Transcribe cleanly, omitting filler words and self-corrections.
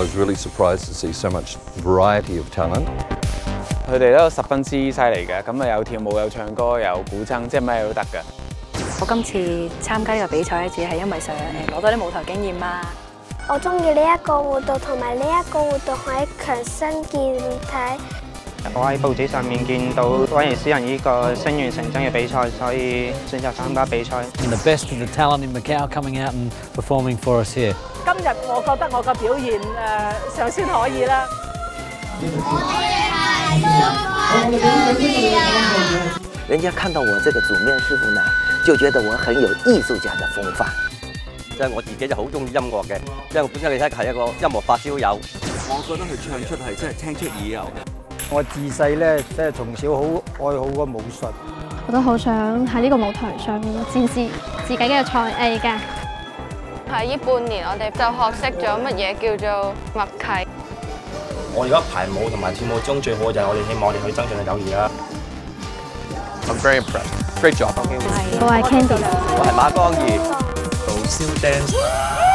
was really surprised to see so much variety of talent. 佢哋都十分之犀利嘅，咁啊有跳舞、有唱歌、有古箏，即係咩都得嘅。我今次參加呢個比賽咧，主要係因為想攞多啲舞台經驗啦。我中意呢一個活動，同埋呢一個活動可以強身健體。我喺報紙上面見到威尼斯人呢個聲緣成真嘅比賽，所以選擇參加比賽。And the best of the talent in Macau coming out and performing for us here. 今日我覺得我嘅表現尚算可以啦。人家看到我這個煮麵師傅呢，就覺得我很有藝術家的風範。即係我自己就好中意音樂嘅，因為我本身你睇係一個音樂發燒友。我覺得佢唱出係真係聽出耳油。我自細咧，即係從小好愛好個武術。我都好想喺呢個舞台上面展示自己嘅才藝嘅。喺呢半年，我哋就學識咗乜嘢叫做默契。我而家排舞同埋跳舞中最好嘅就係我哋希望我哋去增進嘅友誼啦。I'm very impressed. Great job. 我係 Candy。我係馬光義。做燒 dance。